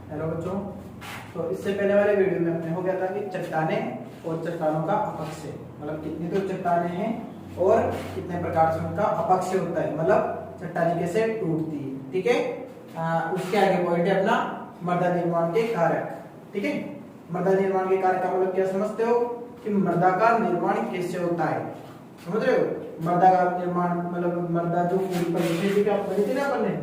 Hello बच्चों। तो इससे पहले वाले वीडियो में अपने हो गया था कि चट्टानें और चट्टानों का अपक्षय, मतलब कितनी तो चट्टानें हैं और कितने प्रकार से उनका अपक्षय होता है, मतलब चट्टानें कैसे टूटती है। ठीक है, उसके आगे पॉइंट है अपना मृदा निर्माण के कारक। ठीक है, मृदा निर्माण के कारक का मतलब क्या समझते हो कि मृदा का निर्माण कैसे होता है, समझ रहे हो। मृदा का निर्माण मतलब मृदा जो पूरी परिच्छेदिका पढ़ी थी ना अपन ने,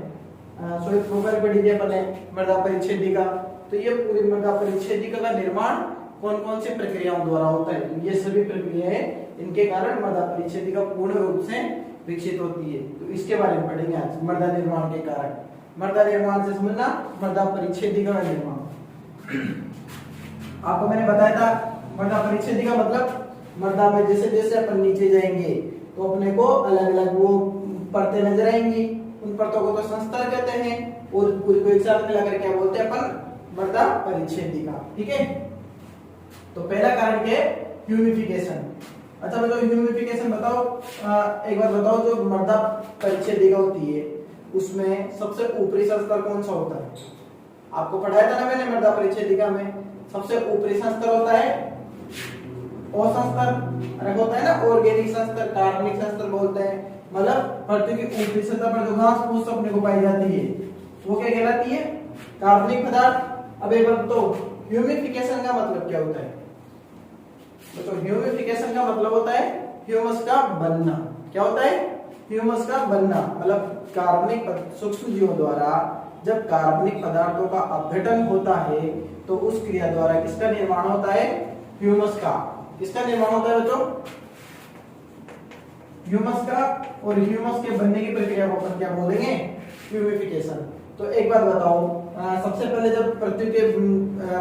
प्रोफाइल पढ़ी थी अपन ने मृदा परिच्छेदिका। तो ये पूरी मृदा परिच्छेदिका का निर्माण कौन कौन सी प्रक्रियाओं द्वारा होता है, तो ये सभी प्रक्रियाएं इनके कारण मृदा परिच्छेदिका पूर्ण रूप से विकसित होती है। तो इसके बारे में पढ़ेंगे आज, मृदा निर्माण के कारक। मृदा निर्माण से समझना मृदा परिच्छेदिका का निर्माण। आपको मैंने बताया था मृदा परिच्छेदिका मतलब मृदा में जैसे जैसे अपन नीचे जाएंगे तो अपने को अलग अलग वो परतें नजर आएंगी। उन परतों को तो संस्तर कहते हैं और पूरी को एक साथ मिलाकर क्या बोलते हैं अपन, मृदा परिच्छेदिका। ठीक है, तो पहला कारण क्या है, ह्यूमिफिकेशन। अच्छा बच्चों, ह्यूमिफिकेशन बताओ, एक बार बताओ, जो मृदा परिच्छेदिका होती है उसमें सबसे ऊपरी स्तर कौन सा होता है। आपको पढ़ाया था ना मैंने मृदा परिच्छेदिका में, सबसे ऊपरी संस्तर होता है संस्तर, अरे होता है ना ऑर्गेनिक संस्तर, कार्बनिक संस्तर बोलते हैं। मतलब पृथ्वी की ऊपरी सतह पर जो घास फूस अपने को पाई जाती है वो क्या कहलाती है, कार्बनिक पदार्थ। अब एक बात तो ह्यूमिफिकेशन का मतलब क्या होता है बच्चों, ह्यूमिफिकेशन का मतलब होता है ह्यूमस का बनना। क्या होता है, ह्यूमस का बनना। मतलब कार्बनिक सूक्ष्म जीवों द्वारा जब कार्बनिक पदार्थों का अपघटन होता है तो उस क्रिया द्वारा किसका निर्माण होता है, ह्यूमस का। किसका निर्माण होता है बच्चों, ह्यूमस का। और ह्यूमस के बनने की प्रक्रिया को अपन क्या बोलेंगे, ह्यूमिफिकेशन। तो एक बात बताओ, सबसे पहले जब पृथ्वी के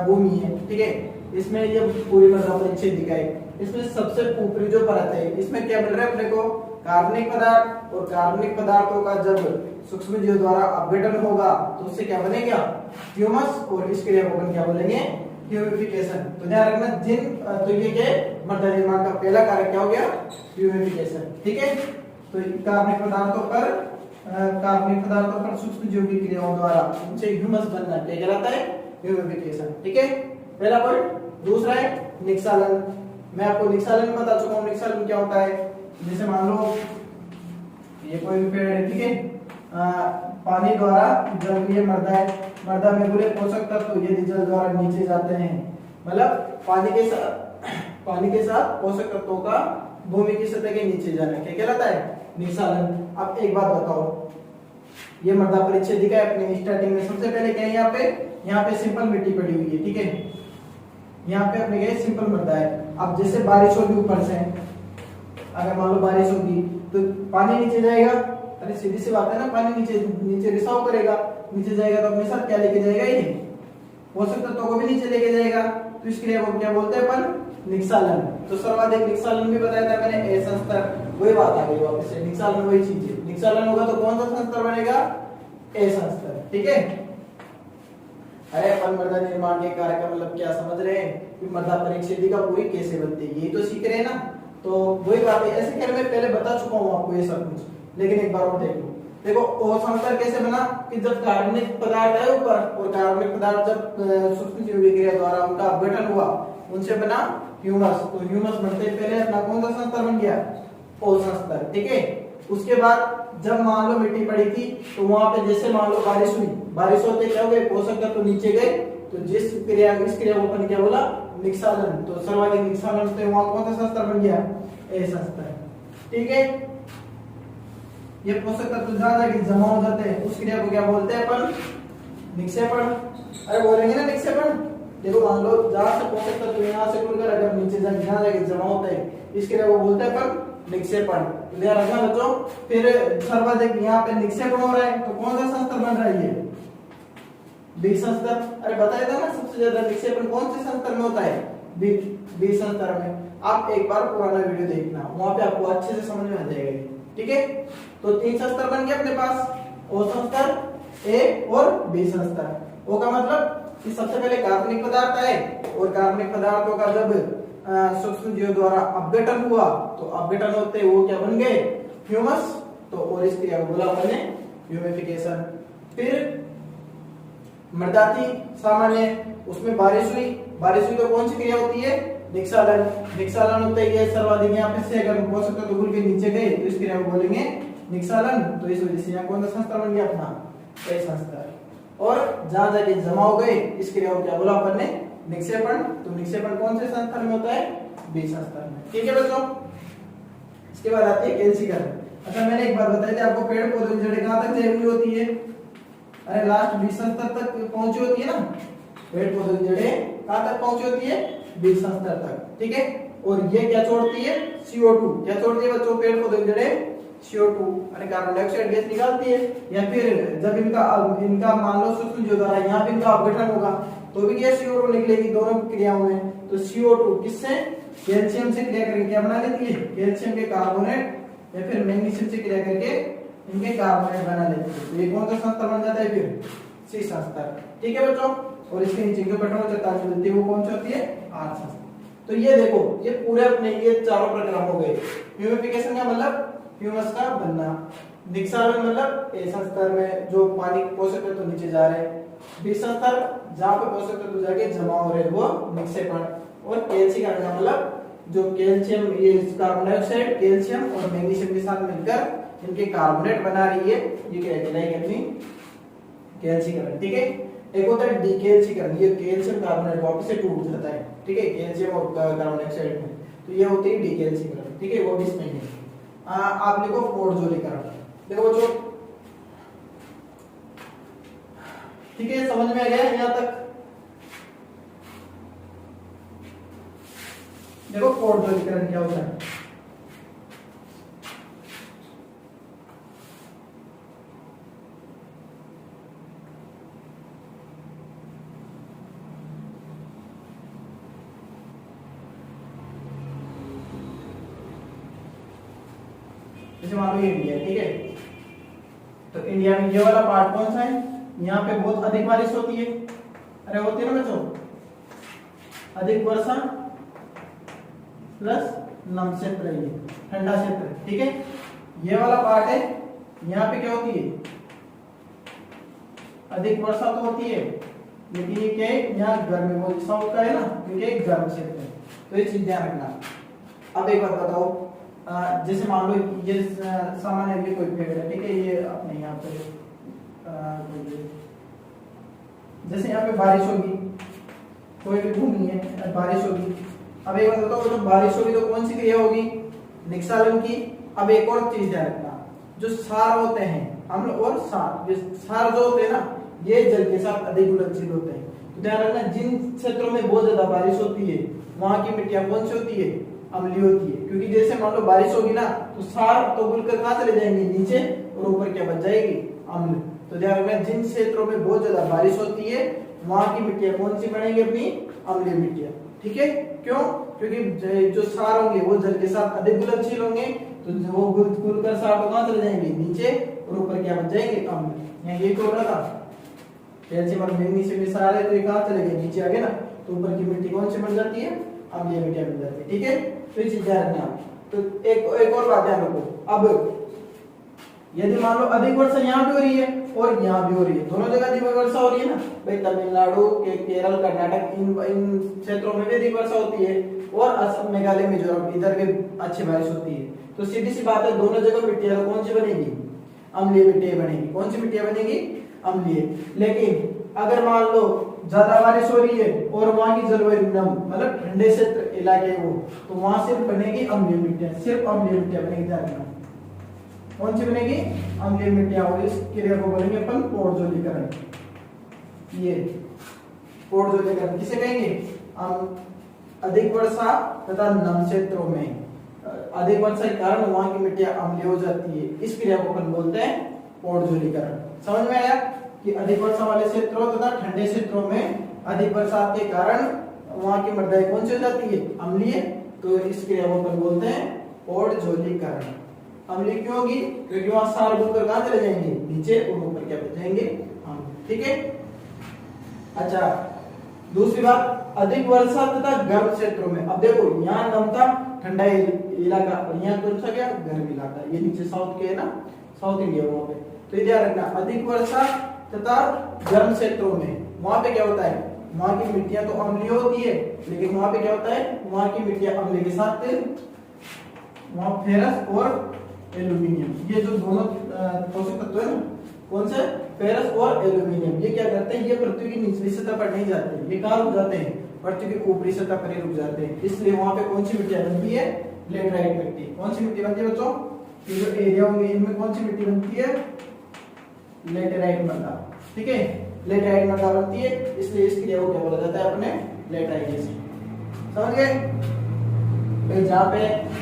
भूमि है, ठीक है, इसमें ये पूरी मृदा परिच्छेदिका है, इसमें सबसे ऊपरी जो परत है इसमें क्या मिल रहा है अपने को, कार्बनिक पदार्थ। और कार्बनिक पदार्थों का जब सूक्ष्म जीवों द्वारा अपघटन होगा तो उससे क्या बनेगा, ह्यूमस। और इस क्रिया को अपन क्या बोलेंगे, ह्यूमिफिकेशन। तो ध्यान रखना जिन तो ये के मृदा निर्माण का पहला कारक क्या हो गया, ह्यूमिफिकेशन। ठीक है, तो कार्बनिक पदार्थों पर सूक्ष्म जीवों की क्रियाओं द्वारा उनसे ह्यूमस बनना क्या कहलाता है, ह्यूमिफिकेशन। ठीक है, पहला पॉइंट। दूसरा है निक्षालन। मैं आपको निक्षालन बता चुका हूं, निक्षालन क्या होता है। जैसे मान लो ये कोई भी पेड़ है, ठीक है, पानी द्वारा जब ये मृदा है, मृदा में बुरे पोषक तत्व यदि जल द्वारा नीचे जाते हैं, मतलब पानी के साथ पोषक तत्वों का भूमि की सतह के नीचे जाना क्या कहलाता है, निक्षालन। अब एक बात बताओ, ये मृदा परिच्छेदिका है अपने स्टार्टिंग में सबसे पहले क्या है, यहाँ पे सिंपल मिट्टी पड़ी हुई है। ठीक है, यहाँ पे अपने क्या सिंपल मृदा है। अब जैसे बारिश होगी ऊपर से, अगर मान लो बारिश होगी तो पानी नीचे जाएगा, अरे सीधी सी बात है ना, पानी नीचे रिसाव करेगा, नीचे जाएगा तो अपने साथ क्या लेके जाएगा, ये पोषक तत्वों को भी नीचे लेके जाएगा। तो इस क्रिया को क्या बोलते हैं अपन, निक्षालन। तो सर्वाधिक निक्षालन भी बताया था मैंने, ए संस्तर। वही बात आ गई वापस से, निक्षालन वही चीज है। निक्षालन होगा तो कौन सा संस्तर बनेगा, ए संस्तर। ठीक है, अरे अपन मृदा निर्माण के कारक का मतलब क्या समझ रहे हैं कि मृदा परिच्छेदिका पूरी कैसे बनती है, यही तो सीख रहे हैं ना। तो वही बात है, ऐसे क्या मैं पहले बता चुका हूँ आपको ये सब कुछ, लेकिन एक बार और देख लो। देखो ओ संस्तर कैसे बना कि जब कार्बनिक पदार्थ है ऊपर और कार्बनिक पदार्थ जब सूक्ष्म जीव क्रिया द्वारा उनका अपघटन हुआ, उनसे बना ह्यूमस। तो ह्यूमस बनते पहले अपना कौन सा संस्तर बन गया, ओ संस्तर। ठीक है, उसके बाद जब मान लो मिट्टी पड़ी थी तो वहां पे जैसे मान लो बारिश हुई, बारिश होते क्या हो गए, पोषक तत्व तो नीचे गए। तो इस क्रिया को अपन क्या बोला, निक्षालन। तो सर्वाधिक निक्षालन से वहां कौन सा संस्तर बन गया, ए संस्तर। ठीक है, ये पोषक तत्व जहां जाके जमा हो जाते हैं उस क्रिया को क्या बोलते हैं अपन, निक्षेपण। अरे बोलेंगे ना निक्षेपण। देखो मान लो जहां से पोषक तत्व यहाँ से खुलकर अगर नीचे जाके जहां जाके जमा होते हैं इस क्रिया को बोलते हैं अपन निक्षेपण। ध्यान रखना बच्चों। फिर सर्वाधिक यहाँ पे निक्षेपण हो रहा है तो कौन सा संस्तर बन रहा है, ये बी संस्तर। अरे बताया था ना सबसे ज्यादा निक्षेपण कौन से संस्तर में होता है, बी संस्तर में। आप एक बार पुराना वीडियो देखना, वहां पे आपको अच्छे से समझ में आ जाएगा। ठीक है, तो तीन संस्तर बन गए अपने पास, ओ संस्तर, ए और बी संस्तर। ओ का मतलब कि सबसे पहले कार्बनिक पदार्थ आए और कार्बनिक पदार्थों का जब सूक्ष्म जीवों द्वारा अपघटन हुआ तो अपघटन होते वो क्या बन गए, ह्यूमस। तो और इस क्रिया को बोला हमने ह्यूमिफिकेशन। फिर मृदा थी सामान्य, उसमें बारिश हुई तो कौन सी क्रिया होती है, निक्षालन। निक्षालन होता है ये सर्वाधिक, यहाँ पे से अगर पोषक तत्व घुल के नीचे गए तो इस क्रिया को बोलेंगे निक्षालन। तो इस वजह से यहाँ कौन सा संस्था बन गया अपना, ए संस्था। और जहां जाके जमा हो गए इस क्रिया को क्या बोला अपन ने, निक्षेपण। तो निक्षेपण कौन से संस्थान में होता है, बी संस्थान में। ठीक है बच्चों, इसके बाद आती है केंद्रीकरण। अच्छा मैंने एक बार बताया था आपको, पेड़ पौधों की जड़ें कहां तक जाई हुई होती है, अरे लास्ट बी संस्था तक पहुंची होती है ना। पेड़ पौधों की जड़ें कहां तक पहुंची होती है, बी संस्था तक। ठीक है, और ये क्या छोड़ती है, CO2। क्या छोड़ती है बच्चों, पेड़ पौधों की जड़ें CO2 यानी कार्बन डाइऑक्साइड गैस निकालती है। या फिर जब इनका मान लो सूक्ष्म जीव द्वारा यहाँ पे इनका अपघटन होगा तो भी गैस CO2 निकलेगी दोनों क्रियाओं में। तो CO2 किससे, कैल्शियम से क्रिया करके क्या बना लेती है, कैल्शियम के कार्बोनेट, या फिर मैग्नीशियम से क्रिया करके इनके कार्बोनेट बना लेती है। तो ये कौन सा संस्था बन जाता है फिर, सी संस्था। ठीक है बच्चों, और इसके नीचे जो कठोर चट्टान मिलती है वो कौन सी होती है, आर संस्था। तो ये देखो ये पूरे अपने ये चारों प्रक्रम हो गए। ह्यूमिफिकेशन का मतलब ह्यूमस का बनना, निक्षालन मतलब ए संस्तर में जो पानी पोषक तत्व नीचे जा रहे हैं, बी संस्तर जहां पे पोषक तत्व जाके जमा हो रहे हैं वो निक्षेपण, और कैल्सीकरण का मतलब जो कैल्शियम, ये कार्बन डाइऑक्साइड कैल्शियम और मैग्नीशियम के साथ मिलकर इनके कार्बोनेट बना रही है, ये क्या कहलाएगी अपनी कैल्सीकरण। ठीक है, एक होता है डीकैल्सीकरण, ये कैल्शियम कार्बोनेट वापस से टूट जाता है। ठीक है, कैल्शियम और कार्बन डाइऑक्साइड में, तो ये होती है डीकैल्सीकरण। ठीक है, वो भी इसमें है। आप लिखो पोर्टजोलीकरण। देखो बच्चों, ठीक है समझ में आ गया यहां तक। देखो पोर्टजोलीकरण क्या होता है, जैसे मान लो ये इंडिया है। ठीक है, तो इंडिया में ये वाला पार्ट कौन सा है, यहाँ पे बहुत अधिक बारिश होती है, अरे होती है ना बच्चों, अधिक वर्षा प्लस नम क्षेत्र है, ठंडा क्षेत्र। ठीक है, ये वाला पार्ट है, यहाँ पे क्या होती है, अधिक वर्षा तो होती है, लेकिन ये क्या है, यहाँ गर्मी बहुत साउथ का है ना, क्योंकि गर्म क्षेत्र है। तो ये चीज ध्यान रखना। अब एक बात बताओ, जैसे मान लो ये सामान्य ये कोई पेड़ है। ठीक है, ये अपने यहाँ पे जैसे यहाँ पे बारिश होगी, कोई भी भूमि है, बारिश होगी। अब एक बात बताओ, जब बारिश होगी तो कौन सी क्रिया होगी, निक्षालन की। अब एक और चीज ध्यान रखना, जो सार होते हैं, अम्ल और सार, ये सार जो होते हैं ना, ये जल के साथ अधिक घुलनशील होते हैं। तो ध्यान रखना, जिन क्षेत्रों में बहुत ज्यादा बारिश होती है वहां की मिट्टियां कौन सी होती है, अम्लीय होती है। क्योंकि जैसे मान लो बारिश होगी ना, तो सार तो घुलकर कहां चले जाएंगे, नीचे, और ऊपर क्या बच जाएगी, अम्ल। तो ध्यान रखना, जिन क्षेत्रों में बहुत ज्यादा बारिश होती है वहां की मिट्टियां कौन सी बनेंगी, अपनी अम्लीय मिट्टियां। ठीक है, क्यों, क्योंकि जो सार होंगे वो जल के साथ अधिक घुलनशील होंगे, तो वो घुलकर सार तो कहां चले जाएंगे, नीचे, और ऊपर क्या बच जाएंगे, अम्ल। यहाँ ये तो था कैल्शियम और मैग्नीशियम के सार है, तो ये कहां चले गए, नीचे आ गए ना, तो ऊपर की मिट्टी कौन सी बन जाती है, अम्लीय मिट्टियां बन जाती है। ठीक है, तो ये चीज ध्यान रखना। तो एक और बात ध्यान रखो, अब यदि मान लो अधिक वर्षा यहाँ भी हो रही है और यहाँ भी हो रही है, दोनों जगह अधिक वर्षा हो रही है ना भाई, तमिलनाडु के केरल कर्नाटक इन क्षेत्रों में भी अधिक वर्षा होती है, और असम मेघालय मिजोरम इधर भी अच्छी बारिश होती है। तो सीधी सी बात है, दोनों जगह मिट्टियां कौन सी बनेगी, अम्लीय मिट्टियां बनेगी। कौन सी मिट्टियां बनेगी, अम्लीय। लेकिन अगर मान लो ज्यादा बारिश हो रही है और वहां की जलवायु नम, मतलब ठंडे क्षेत्र इलाके वो, तो वहां सिर्फ बनेगी अम्लीय मिट्टियां, सिर्फ अम्लीय मिट्टियां बनेगी। ध्यान रखना, कौन सी बनेगी, अम्लीय मिट्टियां। और इस क्रिया को बोलेंगे अपन पोर्टजोलीकरण। ये पोर्टजोलीकरण किसे कहेंगे, अधिक वर्षा तथा नम क्षेत्रों में अधिक वर्षा के कारण वहां की मिट्टियां अम्लीय हो जाती है, इस क्रिया को अपन बोलते हैं पोर्टजोलीकरण। समझ में आया कि अधिक वर्षा वाले क्षेत्रों तथा ठंडे क्षेत्रों में अधिक बरसात के कारण वहां की मृदाएं कौन सी हो जाती है, अम्लीय। तो इस क्रिया को अपन बोलते हैं पोर्टजोलीकरण। अम्लीय क्यों होगी, क्योंकि वहां सार घुलकर कहां चले जाएंगे, नीचे, और ऊपर क्या बच जाएंगे, अम्ल। ठीक है, अच्छा दूसरी बात, अधिक वर्षा तथा गर्म क्षेत्रों में। अब देखो यहाँ नमता ठंडा इलाका, और यहाँ कौन सा क्या, गर्म इलाका, ये नीचे साउथ के है ना, साउथ इंडिया वहां पे। तो ध्यान रखना, अधिक वर्षा तथा गर्म क्षेत्रों में वहां पे क्या होता है, वहां की मिट्टियां तो अम्लीय होती है, लेकिन वहां पे क्या होता है, वहां की मिट्टियां अम्लीय के साथ वहां फेरस और एल्यूमिनियम, ये जो दोनों पोषक तत्व है ना, कौन से, फेरस और एल्यूमिनियम, ये क्या करते हैं, ये पृथ्वी की निचली सतह पर नहीं जाते, ये कहां रुक जाते हैं, पृथ्वी की ऊपरी सतह पर ही रुक जाते हैं। इसलिए वहां पे कौन सी मिट्टियां बनती है, लेटराइट मिट्टी। कौन सी मिट्टी बनती है बच्चों, ये जो एरिया होंगे इनमें कौन सी मिट्टी बनती है, लेटराइट मृदा। ठीक है, लेटराइट मृदा बनती है, इसलिए इस क्रिया को क्या बोला जाता है अपने, लेटराइटेशन। समझ गए। जहाँ पे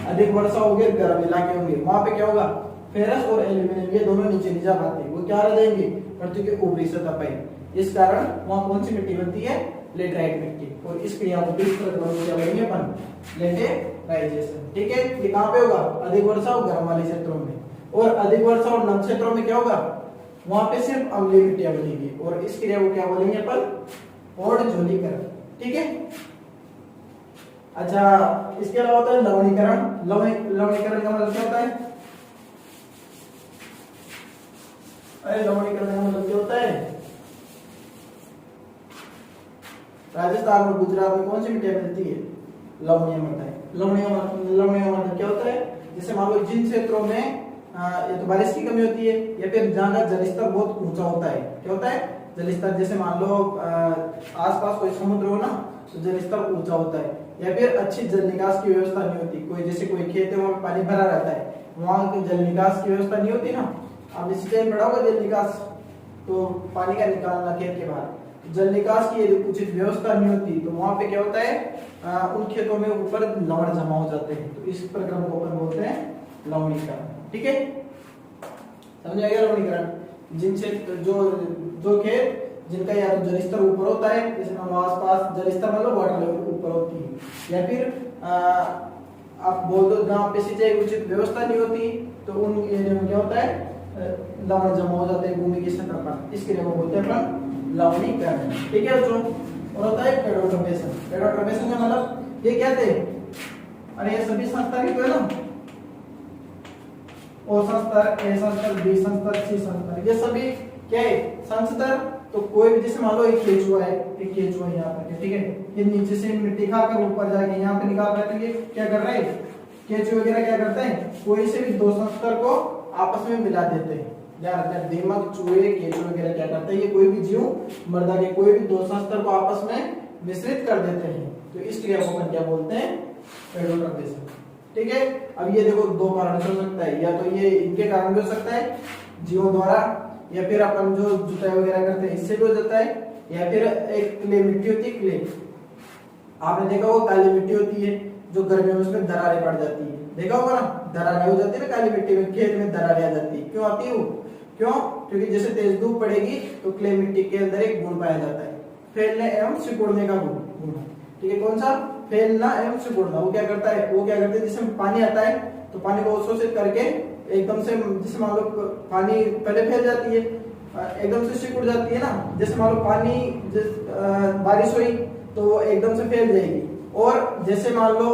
अधिक वर्षा होगी, गर्म इलाके होंगे, वहां पे क्या होगा, फेरस और एल्यूमिनियम ये दोनों नीचे नहीं जा पाते, वो क्या रह जाएंगे, पृथ्वी के ऊपरी सतह पर। इस कारण वहां कौन सी मिट्टी बनती है, लेटराइट मिट्टी। और इस क्रिया को किस तरह क्या बोलेंगे अपन, लेटेराइजेशन। ठीक है, ये कहां पे होगा, अधिक वर्षा और गर्म वाले क्षेत्रों में। और अधिक वर्षा और नम क्षेत्रों में क्या होगा, वहां पे सिर्फ अम्लीय मिट्टियां बनेगी, और इस क्रिया को क्या बोलेंगे अपन, पौडजोलीकरण। ठीक है। अच्छा, इसके अलावा होता है लवणीकरण। लवणीकरण का मतलब क्या होता है, अरे लवणीकरण का मतलब क्या होता है, राजस्थान और गुजरात में कौन सी मिट्टियां मिलती है, लवणीय मृदा। लवणीय मृदा क्या होता है, जैसे मान लो जिन क्षेत्रों में या तो बारिश की कमी होती है, या फिर जहां का जलस्तर बहुत ऊंचा होता है, क्या होता है जलस्तर, जैसे मान लो आसपास कोई समुद्र हो ना, तो जलस्तर ऊंचा होता है, या फिर अच्छी जल निकास की व्यवस्था नहीं होती, कोई जैसे कोई खेत है वहां पे पानी भरा रहता है, वहां की जल निकास की व्यवस्था नहीं होती ना, आपने सिंचाई पढ़ा होगा जल निकास, तो पानी का निकालना खेत के बाहर, जल निकास की यदि उचित व्यवस्था नहीं होती, तो वहां पे क्या होता है, उन खेतों में ऊपर लवण जमा हो जाते हैं, तो इस प्रक्रम को अपन बोलते हैं लवणीकरण। ठीक है, समझ आएगा लवणीकरण। जिनसे जो खेत जिनका या तो जलस्तर ऊपर होता है, जैसे आसपास जलस्तर मतलब वाटर लेवल ऊपर होती है, या फिर आप बोल दो जहाँ पे सिंचाई की उचित व्यवस्था नहीं होती, तो उन एरिया में क्या होता है, लवण जमा हो जाते हैं भूमि की सतह पर, इस क्रिया को बोलते हैं अपन लवणीकरण। ठीक है बच्चों। और होता है पेडोट्रोपेशन। पेडोट्रोपेशन का मतलब ये क्या थे, अरे ये सभी संस्था की तो है ना, और संस्था, ए संस्था, बी संस्था, सी संस्था, ये सभी क्या है, संस्था। तो कोई भी जैसे मान लो एक केचुआ है, एक केचुआ यहाँ पर, ठीक है, ये नीचे से मिट्टी खाकर ऊपर जाके यहाँ पे निकाल रहे हैं, तो ये क्या कर रहे हैं, केचुआ वगैरह क्या करते हैं, कोई से भी दो संस्था को आपस में मिला देते हैं। यार दीमक, चूहे, केचुए वगैरह क्या करते हैं, ये कोई भी जीव मृदा के कोई भी दो संस्था को आपस में मिश्रित कर देते हैं, तो इस क्रिया को अपन क्या बोलते हैं, पेडोट्रोपेशन। ठीक है। अब ये देखो दो कारण से हो सकता है, या तो ये इनके कारण भी हो सकता है जीवों द्वारा, या फिर अपन जो जुताई वगैरह करते हैं इससे भी हो जाता है, या फिर एक क्ले मिट्टी होती है, क्ले आपने देखा होगा, काली मिट्टी होती है जो गर्मियों में उसमें दरारें पड़ जाती है, देखा होगा ना, दरारें हो जाती है ना काली मिट्टी में, खेत में दरारें आ जाती है, क्यों आती है वो, क्यों, क्योंकि जैसे तेज धूप पड़ेगी तो क्ले मिट्टी के अंदर एक गुण पाया जाता है, फैलने एवं सिकुड़ने का गुण। ठीक है, कौन सा, फैलना एवं सिकुड़ना। वो क्या करता है, वो क्या करते हैं, जिसमें पानी आता है तो पानी को अवशोषित करके एकदम से, जैसे मान लो पानी पहले फैल जाती है, एकदम से सिकुड़ जाती है ना, जैसे मान लो पानी बारिश हुई तो वो एकदम से फैल जाएगी, और जैसे मान लो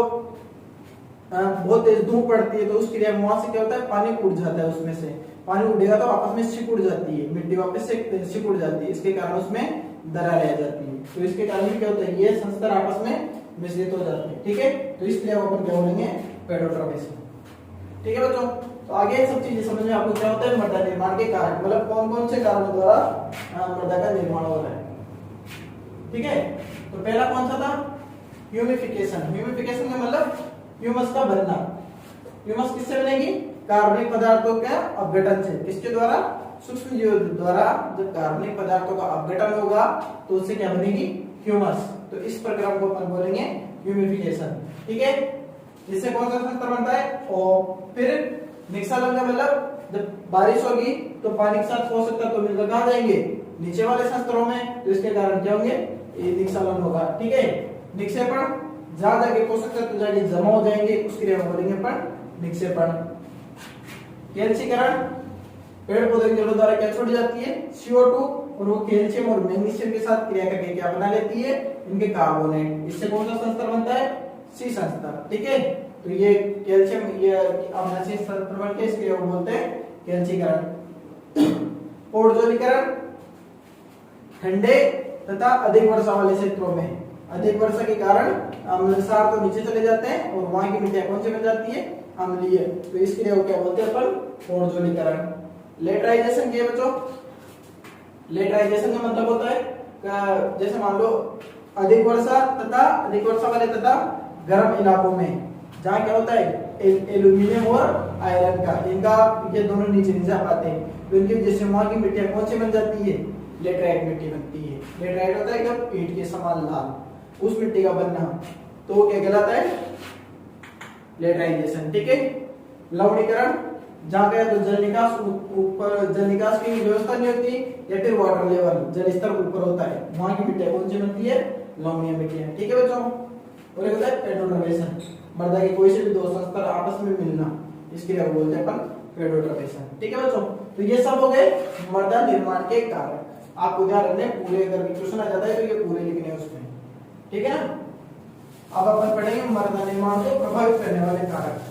बहुत तेज धूप पड़ती है तो उस क्रिया में वहां से क्या होता है, पानी उड़ जाता है, उसमें से पानी उड़ेगा तो आपस में सिकुड़ जाती है, मिट्टी वापस से सिकुड़ जाती है, इसके कारण उसमें दरारें आ जाती है, तो इसके कारण क्या होता है, ये संस्था आपस में मिश्रित हो जाते हैं। ठीक है, तो इस क्रिया को अपन क्या बोलेंगे, पेडोट्रोपेशन। ठीक है बच्चों, तो आगे सब चीजें समझ में आपको क्या होता है, मृदा निर्माण के कारण, मतलब कौन कौन से कारणों द्वारा मृदा का निर्माण हो रहा है। ठीक है, तो पहला कौन सा था, ह्यूमिफिकेशन। ह्यूमिफिकेशन का मतलब ह्यूमस का बनना। ह्यूमस किससे बनेगी, कार्बनिक पदार्थों के अपघटन से। किसके द्वारा, सूक्ष्म जीवों द्वारा। जब कार्बनिक पदार्थों का अपघटन होगा तो उससे क्या बनेगी, ह्यूमस। तो इस प्रक्रिया को अपन बोलेंगे ह्यूमिफिकेशन। ठीक है, इससे कौन सा संस्तर बनता है, और फिर निक्षालन का मतलब जब बारिश होगी तो पानी के साथ पोषक तत्व मिलकर कहां जाएंगे, नीचे वाले संस्तरों में, तो इसके कारण क्या होंगे, ये निक्षालन होगा। ठीक है, निक्षेपण, जहां जाके पोषक तत्व जाके जमा हो जाएंगे, उस क्रिया को बोलेंगे अपन निक्षेपण। कैल्सीकरण, पेड़ पौधे की जड़ों द्वारा क्या छोड़ी जाती है, CO2, और वो कैल्शियम और मैग्नीशियम के साथ क्रिया करके क्या बना लेती है, इनके कार्बोनेट। इससे कौन सा संस्तर बनता है, C संस्तर। ठीक है, तो ये कैल्शियम, ये अम्लशीय संस्तर बन के इस क्रिया को बोलते हैं कैल्सीकरण। पौडजोलीकरण, ठंडे तथा अधिक वर्षा वाले क्षेत्रों में अधिक वर्षा के कारण अम्ल क्षार तो नीचे चले जाते हैं और वहां की मिट्टियां कौन सी बन जाती है, अम्लीय। तो इस क्रिया को क्या बोलते हैं अपन, ओर्जोनीकरण। लेटराइजेशन क्या बच्चों, लेटराइजेशन का मतलब होता है जैसे मान लो अधिक वर्षा वाले तथा गर्म इलाकों में जहाँ क्या होता है एल्यूमिनियम और आयरन का इनका ये दोनों नीचे नहीं जा पाते, तो इनकी वजह से वहां की मिट्टियां कौन सी बन जाती है, लेटराइट मिट्टी बनती है। लेटराइट होता है एकदम ईंट के समान लाल, उस मिट्टी का बनना, तो वो क्या कहलाता है, लेटराइजेशन। ठीक है। लवणीकरण, जहाँ पे तो जल निकास ऊपर, जल निकास की व्यवस्था नहीं होती या फिर वाटर लेवल जल स्तर ऊपर होता है, वहां की मिट्टियां कौन सी बनती है, लवणीय मिट्टियां। ठीक है बच्चों। और एक होता है पेट्रोटर्बेशन, मृदा के कोई से भी दो स्तर आपस में मिलना, इसके लिए बोलते हैं अपन पेट्रोटर्बेशन। ठीक है बच्चों। तो ये सब हो गए मृदा निर्माण के कारक। आपको ध्यान रखना है, पूरे अगर क्वेश्चन आ जाता है तो ये पूरे लिखने हैं उसमें। ठीक है ना। अब अपन पढ़ेंगे मृदा निर्माण को प्रभावित करने वाले कारक।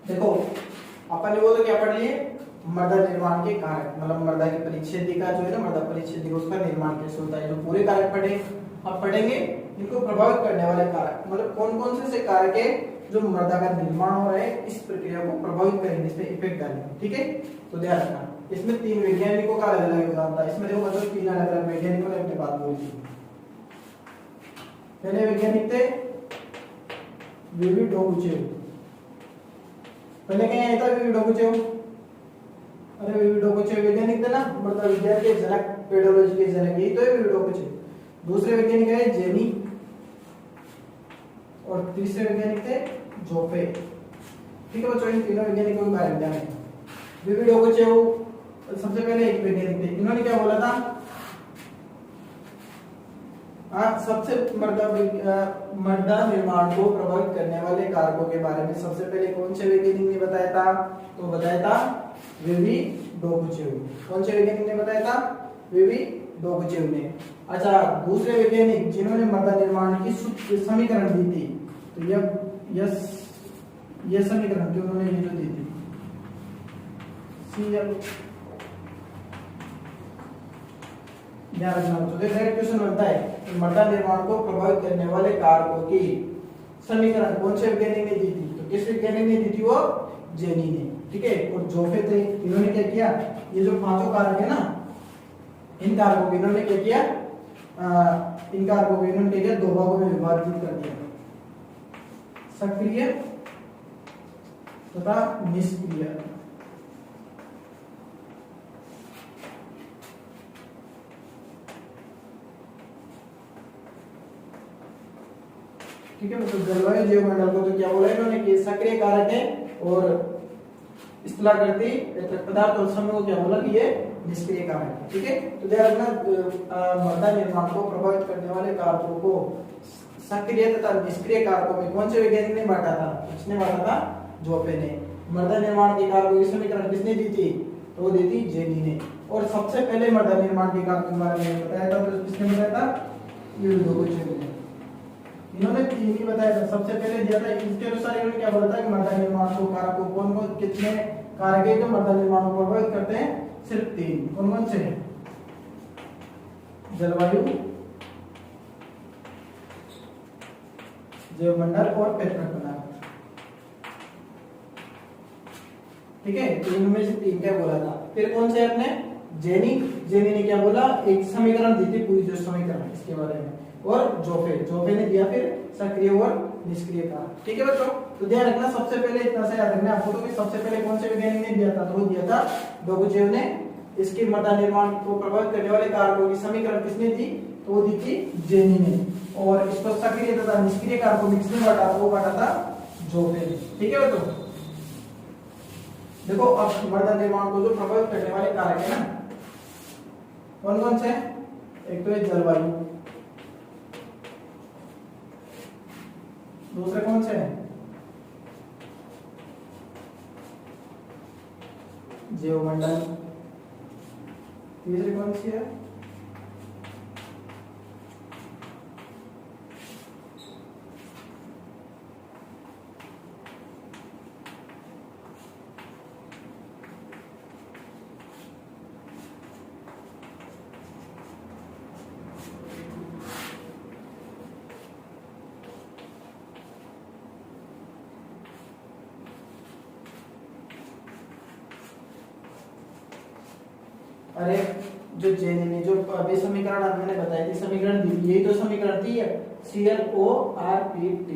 देखो अपन ने वो तो क्या पढ़ लिए, मृदा निर्माण के कारक, मतलब मृदा की परिच्छेदी का जो है ना, मृदा परिच्छेदी उसका निर्माण कैसे होता है, जो पूरे कारक पढ़े। अब पढ़ेंगे इनको प्रभावित करने वाले कारक, मतलब कौन कौन से कारक है जो मृदा का निर्माण हो रहा है इस प्रक्रिया को प्रभावित करेंगे, इस पे इफेक्ट डालेंगे। ठीक है। तो ध्यान रखना, इसमें तीन वैज्ञानिकों का अलग अलग योगदान था। इसमें देखो मतलब तीन अलग अलग वैज्ञानिकों ने अपनी बात बोली थी। पहले वैज्ञानिक थे वीवी डोगुचेव। पहले क्या था वीवी डोगुचेव, अरे वीवी डोगुचेव वैज्ञानिक थे ना, मृदा विज्ञान के जनक, पेडोलॉजी के जनक, यही तो है वीवी डोगुचेव। दूसरे वैज्ञानिक है जेनी और तीसरे वैज्ञानिक थे जोफे। ठीक है बच्चों, इन तीनों वैज्ञानिकों के बारे में जानें। वीवी डोगुचेव सबसे पहले एक वैज्ञानिक थे, इन्होंने क्या बोला था, सबसे मृदा निर्माण को प्रभावित करने वाले कारकों के बारे में सबसे पहले कौन से वैज्ञानिक ने बताया था, तो बताया था वीवी डोगुचेव। कौन से वैज्ञानिक ने बताया था, वीवी डोगुचेव ने। अच्छा, दूसरे वैज्ञानिक जिन्होंने मृदा निर्माण की समीकरण दी थी, तो यह समीकरण जो उन्होंने ये जो दी थी CL, ध्यान रखना। तो डायरेक्ट क्वेश्चन बनता है कि मृदा निर्माण को प्रभावित करने वाले कारकों की समीकरण कौन से वैज्ञानिक ने दी थी, तो किस वैज्ञानिक ने दी थी, वो जेनी ने। ठीक है। और जोफे थे, इन्होंने क्या किया, ये जो पांचों कारक है ना, इन कारकों को इन्होंने क्या किया, इन कारकों को इन्होंने क्या किया, दो भागों में विभाजित कर दिया, सक्रिय तथा निष्क्रिय। ठीक है। मतलब जलवायु जीवमंडल को तो क्या बोला इन्होंने कि सक्रिय कारक है, और स्थलाकृति पदार्थ और समूह को क्या बोला कि ये निष्क्रिय कारक है। ठीक है। तो ध्यान रखना, मृदा निर्माण को प्रभावित करने वाले कारकों को सक्रिय तथा निष्क्रिय कारकों में कौन से वैज्ञानिक ने बांटा था, किसने बांटा था, जोफे ने। मृदा निर्माण के कारकों की समीकरण किसने दी थी, तो वो दी थी जेनी ने। और सबसे पहले मृदा निर्माण के कारकों के बारे में बताया था, तो किसने बताया था, वीवी डोगुचेव ने। इन्होंने तीन ही बताया था, सबसे पहले दिया था, इसके अनुसार इन्होंने क्या बोला था कि मृदा निर्माण को कारकों कौन कौन कितने कारक है जो मृदा निर्माण को प्रभावित करते हैं, सिर्फ तीन। कौन कौन से, जलवायु, जीवमंडल और पेट्रोल पदार्थ। ठीक है। तो इनमें से तीन क्या बोला था। फिर कौन से अपने जेनी ने क्या बोला, एक समीकरण दी थी पूरी जो समीकरण इसके बारे में, और जोफे ने दिया फिर सक्रिय और निष्क्रिय कारक। ठीक है बच्चों। तो ध्यान रखना, सबसे पहले इतना सा याद रखना आपको, तो कि सबसे पहले कौन से वैज्ञानिक ने दिया था, तो वो दिया था डोगुचेव ने। इसकी मृदा निर्माण को प्रभावित करने वाले कारकों की समीकरण किसने दी, तो वो दी थी जेनी ने। और इसको सक्रिय तथा निष्क्रिय कारकों में किसने बांटा, वो बांटा था जोफे ने। ठीक है बच्चों। देखो अब मृदा निर्माण को जो प्रभावित करने वाले कारक है ना, कौन कौन से हैं? एक तो है जलवायु, दूसरे कौन से हैं? जीवमंडल, तीसरी कौन सी है? अरे जो जेनेमी जो अभी समीकरण मैंने बताई थी, समीकरण दी, यही तो समीकरण थी CLORPT,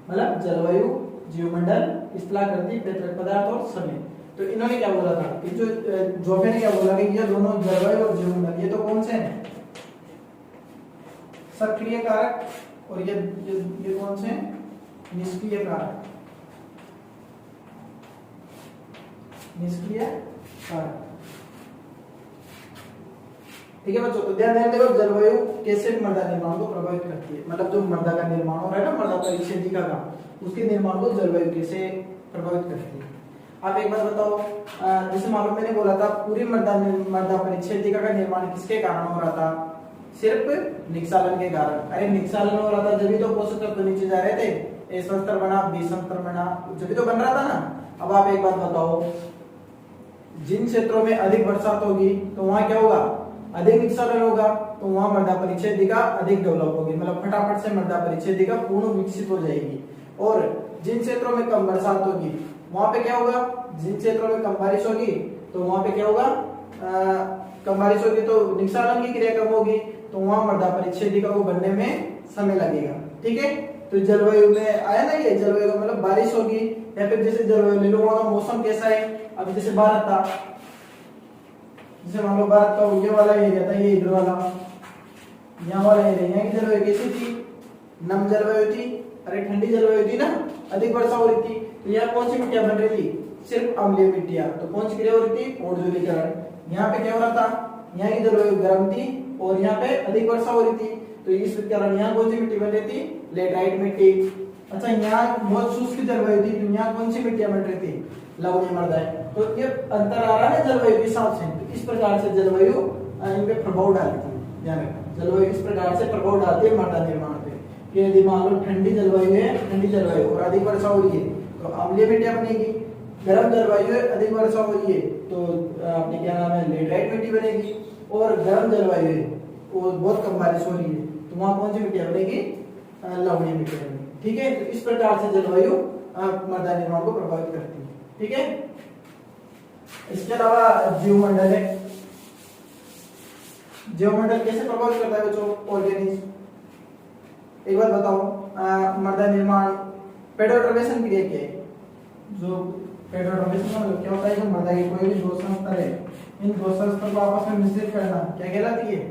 मतलब जलवायु, जीवमंडल, स्थलाकृति, प्रेरक पदार्थ और समय। तो इन्होंने क्या बोला था कि जो जोफे ने क्या बोला कि ये दोनों जलवायु और जीवमंडल ये तो कौन से हैं? सक्रिय कारक, और ये कौन से हैं? निष्क्रिय कारक, निष्क्रिय कारक। ठीक है बच्चों, तो ध्यान देना, देखो जलवायु कैसे मृदा निर्माण को प्रभावित करती है, मतलब जो मृदा का निर्माण हो रहा है ना, मृदा परिच्छेदिका का, उसके निर्माण को जलवायु कैसे प्रभावित करती है। आप एक बात बताओ, जैसे मालूम मैंने बोला था पूरी मृदा परिच्छेदिका का निर्माण किसके कारण हो रहा था? सिर्फ निक्षालन के कारण। अरे निक्षालन हो रहा था जब तो पोषक तत्व नीचे जा रहे थे, ए स्तर बना, बी स्तर बना, जब तो बन रहा था ना। अब आप एक बात बताओ, जिन क्षेत्रों में अधिक बरसात होगी तो वहां क्या होगा? अधिक निक्षालन होगा, तो वहां मृदा परिच्छेदिका अधिक डेवलप होगी, मतलब फटाफट से मृदा परिच्छेदिका पूर्ण विकसित हो जाएगी। और जिन क्षेत्रों में कम बरसात होगी वहां पे क्या होगा? जिन क्षेत्रों में कम बारिश होगी तो वहां पे क्या होगा? कम बारिश होगी तो निक्षालन की क्रिया कम होगी, तो वहां मृदा परिच्छेदिका को बनने में समय लगेगा। ठीक है, तो जलवायु में आया ना, ये जलवायु मतलब बारिश होगी, या फिर जैसे जलवायु ले लो, वहां का मौसम कैसा है? अभी जैसे भारत था, जैसे मान लो भारत का ये वाला एरिया था, ये इधर वाला, यहाँ वाला एरिया, यहाँ की जलवायु कैसी थी? नम जलवायु थी। अरे ठंडी जलवायु थी ना, अधिक वर्षा हो रही थी, तो यहाँ कौन सी मिट्टियां बन रही थी? सिर्फ अम्लीय मिट्टियां। तो कौन सी क्रिया हो रही थी? ऊर्ध्वलीकरण। यहाँ पे क्या हो रहा था? यहाँ की जलवायु गर्म थी और यहाँ पे अधिक वर्षा हो रही थी, तो इस कारण यहाँ कौन सी मिट्टी बन रही थी? लेटराइट मिट्टी। अच्छा, यहाँ बहुत शुष्क जलवायु थी, तो यहाँ कौन सी मिट्टियां बन रही थी? लवणीय मृदा। तो ये अंतर आ रहा है जलवायु के हिसाब से। तो इस प्रकार से जलवायु इन पे प्रभाव डालती है। ध्यान रखना, जलवायु इस प्रकार से प्रभाव डालती है मृदा निर्माण पे कि यदि मान लो ठंडी जलवायु है, ठंडी जलवायु और अधिक वर्षा हो रही है तो अम्लीय मिट्टियां बनेगी। गर्म जलवायु है, अधिक वर्षा हो रही है तो आपने क्या नाम है? लेटराइट मिट्टी बनेगी। और गर्म जलवायु है और बहुत कम बारिश हो रही है तो वहां कौन सी मिट्टियां बनेगी? लवणीय मिट्टी बनेगी। ठीक है, तो इस प्रकार से जलवायु मृदा निर्माण को प्रभावित करती है। ठीक है, इसके अलावा जीवमंडल है। जीवमंडल कैसे प्रभावित करता है बच्चों? ऑर्गेनिज्म। एक बात बताओ, मृदा निर्माण पेडोटर्मेशन क्रिया क्या है? जो पेडोटर्मेशन का मतलब क्या होता है? जो मृदा के कोई भी दो संस्तर है, इन दो संस्तर को आपस में मिश्रित करना क्या कहलाती है?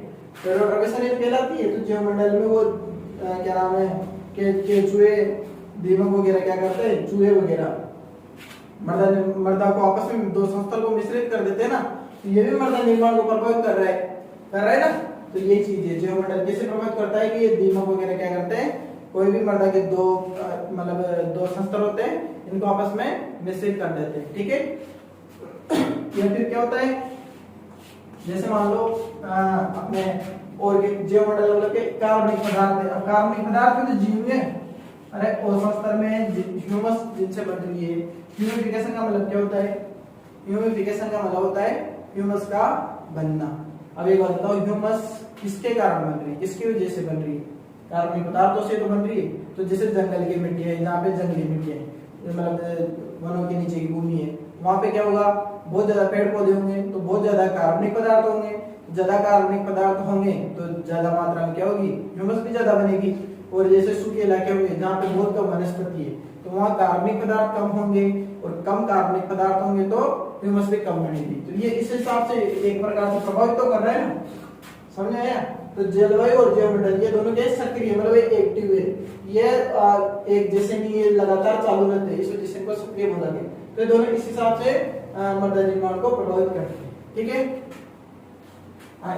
पेडोटर्मेशन कहलाती है। तो जीवमंडल में वो क्या नाम है कि चूहे, दीमक वगैरह क्या करते हैं? चूहे वगैरह मृदा को आपस में दो संस्तर को मिश्रित कर देते हैं ना, तो ये भी मृदा निर्माण को प्रभावित कर रहा है ना। तो ये चीज है, जीवमंडल कैसे प्रभावित करता है कि ये दीमक वगैरह क्या करते हैं? कोई भी मृदा के दो मतलब दो संस्तर होते हैं, इनको आपस में मिश्रित कर देते हैं। ठीक है, या फिर क्या होता है? जैसे मान लो अपने और जीवमंडल मतलब के कार्बनिक पदार्थ है। अब कार्बनिक पदार्थ में तो जीव है। अरे ओजोन स्तर में ह्यूमस जिनसे बन रही है। ह्यूमिफिकेशन का मतलब क्या होता है? ह्यूमिफिकेशन का मतलब होता है ह्यूमस का बनना। अब एक बात बताओ, ह्यूमस किसके कारण बन रही है? किसकी वजह से बन रही है? कार्बनिक पदार्थों से तो बन रही है। तो जैसे जंगल की मिट्टी है, जहाँ पे जंगली मिट्टी है, मतलब वनों के नीचे की भूमि है, वहां पे क्या होगा? बहुत ज्यादा पेड़ पौधे होंगे तो बहुत ज्यादा कार्बनिक पदार्थ होंगे। ज्यादा कार्बनिक पदार्थ होंगे तो ज्यादा मात्रा में क्या होगी? ह्यूमस भी ज्यादा बनेगी। और जैसे सूखे इलाके होंगे जहाँ पे बहुत कम वनस्पति है तो वहाँ कार्बनिक पदार्थ कम होंगे, और कम कार्बनिक पदार्थ होंगे तो ह्यूमस भी कम बनेगी। तो ये इस हिसाब से एक प्रकार से प्रभावित तो कर रहा है ना, समझ आया? तो जलवायु और जीवमंडल ये दोनों क्या सक्रिय मतलब एक्टिव है। ये एक जैसे कि ये लगातार चालू रहते हैं, इस वजह से इनको सक्रिय बोला गया। तो दोनों इस हिसाब से मृदा निर्माण को प्रभावित करते हैं। ठीक है,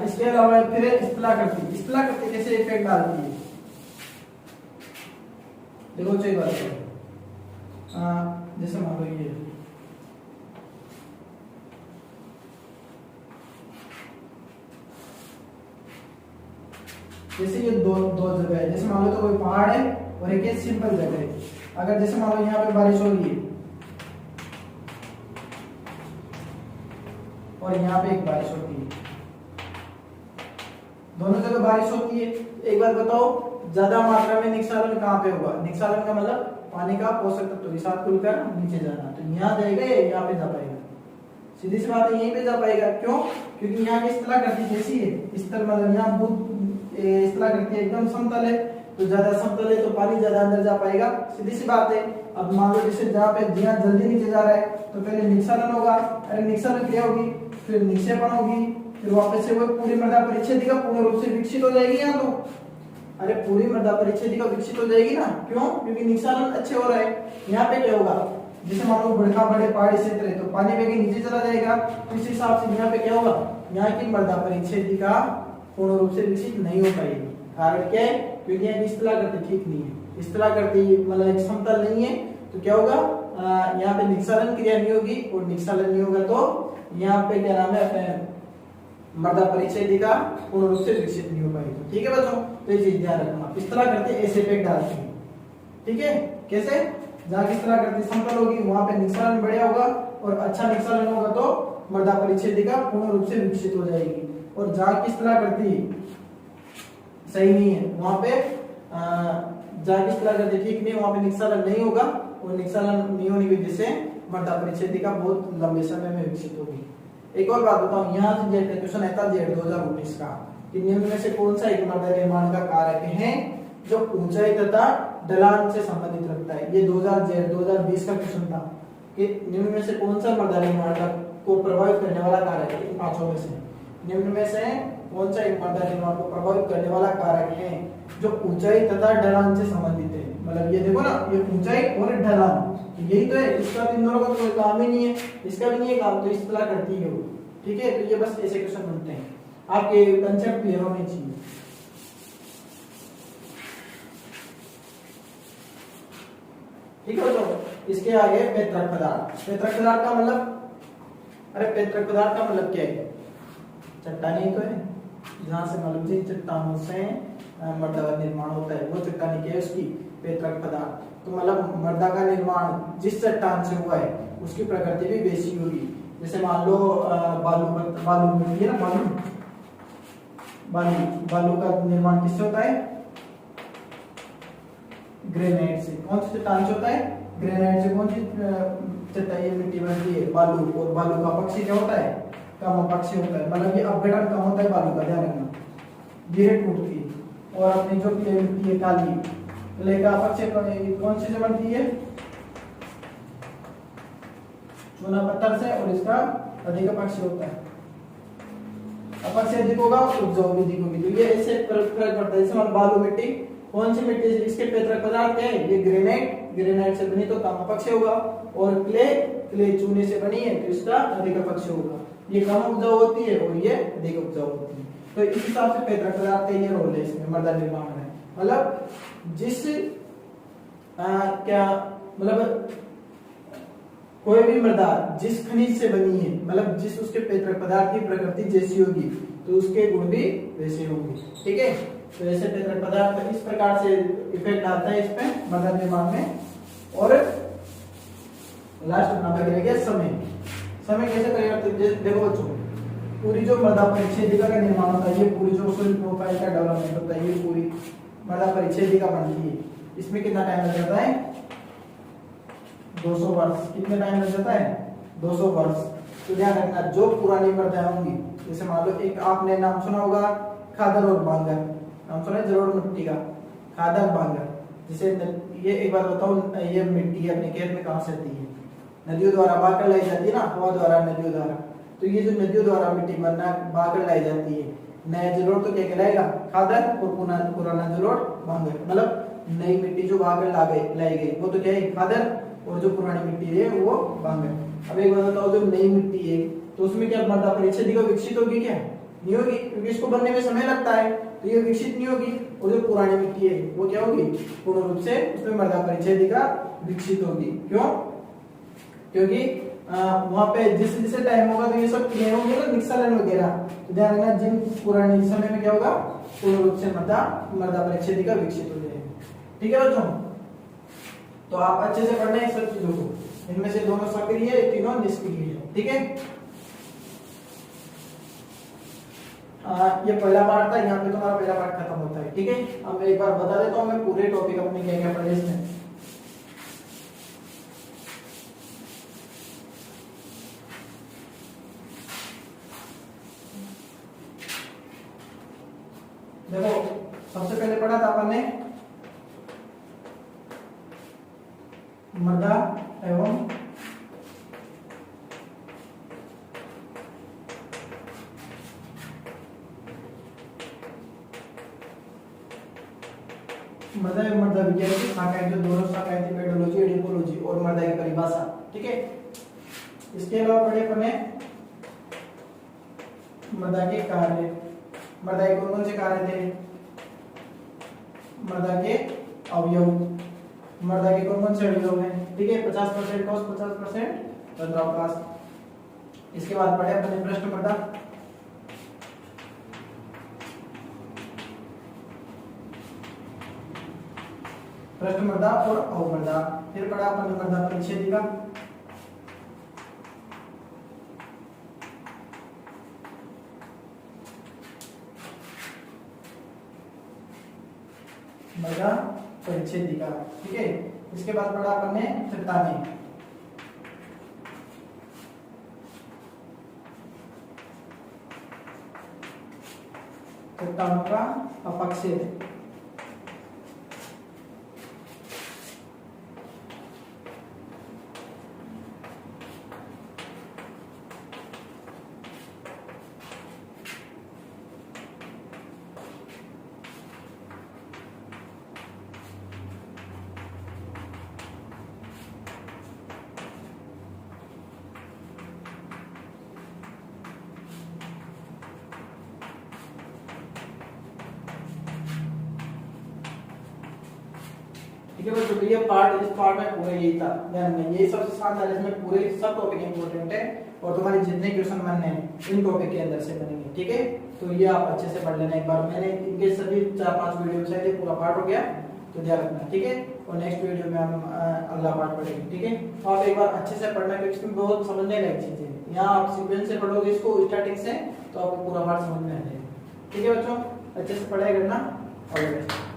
इसके अलावा फिर स्थलाकृति कैसे इफेक्ट डालती है, देखो सही बात है। जैसे मान लो ये जैसे ये दो जगह है, जैसे मान लो तो कोई पहाड़ है और एक सिंपल जगह है। अगर जैसे मान लो यहाँ पे बारिश हो रही है और यहाँ पे एक बारिश होती है, दोनों जगह बारिश होती है, एक बात बताओ ज्यादा मात्रा में निस्सारण कहाँ पे होगा? निस्सारण का मतलब पानी का पोषक तत्व के साथ खुलकर नीचे जाना, तो यहाँ जाएगा या यहाँ पे जा पाएगा? सीधी सी बात है यहीं पे जा पाएगा। क्यों? क्योंकि यहाँ की स्थलाकृति कैसी है, स्थल मतलब यहाँ स्थलाकृति एकदम समतल है, तो ज्यादा समतल है तो पानी ज्यादा अंदर जा पाएगा, सीधी सी बात है। अब मान लो जैसे जहाँ पे जहाँ जल्दी नीचे जा रहा है तो पहले निस्सारण होगा, अरे निस्सारण क्रिया होगी, फिर निक्षेपण होगी, फिर वापस से वो पूरी मृदा परिच्छेदिका पूर्ण रूप से विकसित हो जाएगी। यहाँ तो अरे पूरी मृदा परिच्छेदिका विकसित हो जाएगी ना, क्यों? क्योंकि निस्सारण अच्छे हो रहा है। यहाँ पे क्या होगा, जैसे मान लो बड़े पहाड़ी क्षेत्र है तो पानी बेगे नीचे चला जाएगा, तो इस हिसाब से यहाँ पे क्या होगा, यहाँ की मृदा परिच्छेदिका पूर्ण रूप से विकसित नहीं हो पाएगी। कारण क्या है? क्योंकि यहाँ की स्थलाकृति ठीक नहीं है, स्थलाकृति मतलब एक समतल नहीं है, तो क्या होगा, यहाँ पे निस्सारण क्रिया नहीं होगी, और निस्सारण नहीं होगा तो यहाँ पे क्या नाम है, मृदा परिच्छेदिका पूर्ण रूप से विकसित नहीं हो पाएगी। ठीक है बच्चों, तो ये चीज ध्यान रखना, स्थलाकृति ऐसे इफेक्ट डालती है। ठीक है, कैसे? जहाँ की स्थलाकृति समतल होगी वहां पे निस्सारण बढ़िया होगा, और अच्छा निस्सारण होगा तो मृदा परिच्छेदिका पूर्ण रूप से विकसित हो जाएगी। और जहाँ की स्थलाकृति सही नहीं है वहां पे जहाँ की स्थलाकृति ठीक नहीं है वहां पे निस्सारण नहीं होगा, और निस्सारण नहीं होने की वजह से मृदा परिच्छेदिका बहुत लंबे समय में विकसित होगी। एक और बात बताऊं, यहाँ से जेड क्वेश्चन आता है जेड 2019 का, कि निम्न में से कौन सा एक मृदा निर्माण का कारक है जो ऊंचाई तथा ढलान से संबंधित रखता है? ये 2020 का क्वेश्चन था कि निम्न में से कौन सा मृदा निर्माण को प्रभावित करने वाला कारक है, इन पांचों में से निम्न में से कौन सा एक मृदा निर्माण को प्रभावित करने वाला कारक है जो ऊंचाई तथा ढलान से संबंधित है? मतलब ये देखो ना, ये ऊंचाई और ढलान यही तो है, इसका इन दोनों का कोई काम ही नहीं है, इसका भी नहीं है काम, तो स्थलाकृति है वो। ठीक है, तो ये बस ऐसे क्वेश्चन बनते हैं, आपके कंसेप्ट क्लियर होने चाहिए। ठीक है तो इसके आगे पैतृक पदार्थ। पैतृक पदार्थ का मतलब, अरे पैतृक पदार्थ का मतलब क्या है? चट्टानी तो है, जहां से मतलब जिन चट्टानों से मृदा का निर्माण होता है वो चट्टानी क्या है, उसकी पैतृक पदार्थ। तो मतलब मृदा का निर्माण जिस चट्टान से हुआ है उसकी प्रकृति भी वैसी होगी। जैसे मान लो बालू मिट्टी है ना, बालू का निर्माण किससे होता है? ग्रेनाइट से। कौन सी चट्टान से होता है? ग्रेनाइट से। कौन सी चट्टान मिट्टी बनती है? बालू। और बालू का अपक्षय क्या होता है? कम अपक्षय होता है, मतलब ये अपघटन कम होता है बालू का, ध्यान रखना, धीरे टूटती है। और अपनी जो क्ले मिट्टी है काली, क्ले का अपक्षय कौन सी से बनती है? चूना पत्थर से, और इसका अधिक अपक्षय होता है। अपक्षय अधिक होगा उपजाऊ भी अधिक होगी, तो ये ऐसे फर्क पड़ता है। जैसे बालू मिट्टी, कौन सी मिट्टी से? इसके पैतृक पदार्थ क्या है? ये ग्रेनाइट से बनी तो कम अपक्षय होगा, और क्ले चूने से बनी है तो इसका अधिक अपक्षय होगा। ये कम उपजाऊ होती है और ये अधिक उपजाऊ होती है। तो इस हिसाब से पैतृक पदार्थ का ये रोल है इसमें मृदा निर्माण में। मतलब जिस क्या मतलब कोई भी मृदा जिस खनिज से बनी है, मतलब जिस उसके पैतृक पदार्थ की प्रकृति जैसी होगी तो उसके गुण भी वैसे होंगे। ठीक है, तो ऐसे पैतृक पदार्थ इस प्रकार से इफेक्ट आता है इस पे मृदा निर्माण में। और लास्ट अपना रह गया समय कैसे परिवर्तित? देखो बच्चों, पूरी जो मृदा परिच्छेदिका का निर्माण होता है, ये पूरी जो सोइल प्रोफाइल का डेवलपमेंट होता है, ये पूरी मृदा परिच्छेदिका बनती है। इसमें कितना टाइम लग जाता है? 200 वर्ष। कितने टाइम लग जाता है? 200 वर्ष। तो ध्यान रखना, जो पुरानी मृदाएं होंगी, जैसे मान लो एक आपने नाम सुना होगा खादर और बांगर, नाम सुना है जरूर मिट्टी का, खादर बांगर। जैसे ये एक बात बताऊं, ये मिट्टी अपने खेत में कहां से आती है? नदियों द्वारा बहाकर लाई जाती है ना, हवा द्वारा, नदियों द्वारा। तो ये जो नदियों द्वारा मिट्टी बहाकर लाई जाती है, नया जलोढ़ तो क्या कहलाएगा? खादर, और पुराना जलोढ़ बांगर। मतलब नई मिट्टी जो बहाकर लाई गई वो तो क्या है? खादर। और जो पुरानी मिट्टी है वो भंग है। अब एक बात बताओ, जो नई मिट्टी है तो उसमें क्या मृदा परिच्छेदिका विकसित होगी क्या? नहीं होगी, क्योंकि इसको बनने में समय लगता है, तो ये विकसित नहीं होगी। और जो पुरानी मिट्टी है वो क्या होगी? पूर्ण रूप से उसमें मृदा परिच्छेदिका विकसित होगी। क्यों? क्योंकि वहां पे जिस टाइम होगा तो ये सब क्रिया होंगे ना, निस्खलन वगैरह, तो ध्यान रखना जिन पुरानी समय में क्या होगा? पूर्ण रूप से मृदा परिच्छेदिका विकसित हो जाएगी। ठीक है बच्चों, तो आप अच्छे से पढ़ना है सब चीजों को, इनमें से दोनों सक्रिय है, तीनों निष्क्रिय है। ठीक है, ये पहला पार्ट था, यहाँ पे तुम्हारा पहला पार्ट खत्म होता है। ठीक है, अब मैं एक बार बता देता हूँ मैं पूरे टॉपिक अपने क्या क्या पढ़े इसमें। देखो, सबसे पहले पढ़ा था अपन ने मृदा एवं मृदा विज्ञान की शाखाएं, जो दोनों शाखाएं थी, पेडोलॉजी और इकोलॉजी, और मृदा की परिभाषा। ठीक है, इसके अलावा पढ़े अपन ने मृदा के कार्य। मृदा के कौन से कार्य थे? मृदा के अवयव, मृदा के कौन से अवयव हैं? ठीक है, 50% ठोस, 50% तंत्रावकाश। इसके बाद पढ़े अपने पृष्ठ मृदा, पृष्ठ मृदा और अवमृदा। फिर पढ़ा अपन मृदा परिच्छेदिका, मृदा परिच्छेदिका। ठीक है, इसके बाद पढ़ा अपन ने चट्टानें, चट्टानों का अपक्षेद। ठीक है बच्चों, ये पार्ट, इस पार्ट में पूरा यही था, ध्यान में यही सबसे आसान था, इसमें पूरे सब टॉपिक इंपॉर्टेंट है और तुम्हारे जितने क्वेश्चन बनने हैं इन टॉपिक के अंदर से बनेंगे। ठीक है, तो ये आप अच्छे से पढ़ लेना एक बार, मैंने इनके सभी 4-5 वीडियो से ये पूरा पार्ट हो गया, तो ध्यान रखना। ठीक है, और नेक्स्ट वीडियो में हम अगला पार्ट पढ़ेंगे। ठीक है, तो आप एक बार अच्छे से पढ़ना, क्योंकि इसमें बहुत समझने लायक चीजें हैं। यहाँ आप सीक्वेंस से पढ़ोगे इसको स्टार्टिंग से, तो आपको पूरा पार्ट समझ में आ जाएगा। ठीक है बच्चों, अच्छे से पढ़ाई करना, ऑल द बेस्ट।